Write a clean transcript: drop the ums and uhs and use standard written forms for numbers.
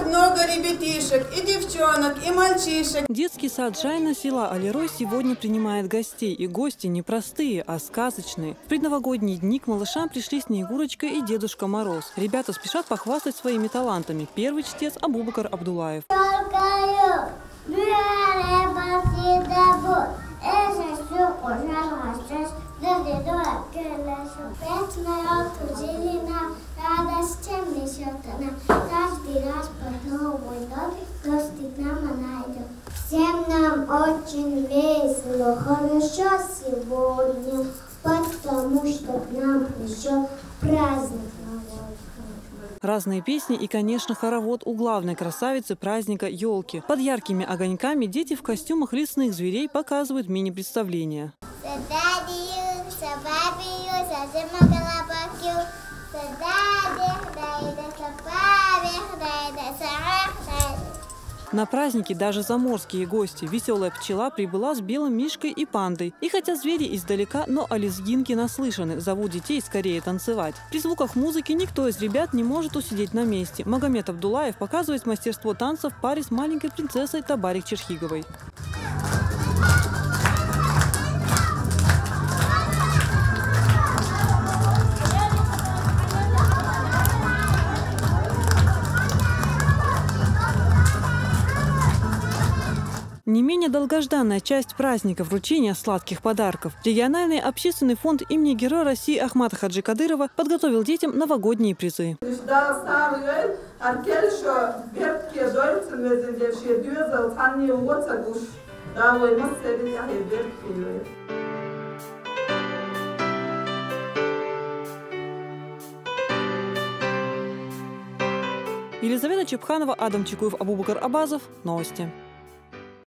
много ребятишек, и девчонок, и мальчишек. Детский сад Жайна села Алирой сегодня принимает гостей. И гости не простые, а сказочные. В предновогодние дни к малышам пришли Снегурочка и Дедушка Мороз. Ребята спешат похвастать своими талантами. Первый чтец Абубакар Абдулаев. Всем нам очень весело, хорошо сегодня, потому что к нам пришел праздник. Разные песни и, конечно, хоровод у главной красавицы праздника – елки. Под яркими огоньками дети в костюмах лесных зверей показывают мини-представления. На празднике даже заморские гости. Веселая пчела прибыла с белым мишкой и пандой. И хотя звери издалека, но о лезгинке наслышаны. Зовут детей скорее танцевать. При звуках музыки никто из ребят не может усидеть на месте. Магомед Абдулаев показывает мастерство танца в паре с маленькой принцессой Табарик Черхиговой. Не менее долгожданная часть праздника – вручения сладких подарков. Региональный общественный фонд имени Героя России Ахмата Хаджи Кадырова подготовил детям новогодние призы. Елизавета Чепханова, Адам Чекуев, Абубакар Абазов. Новости.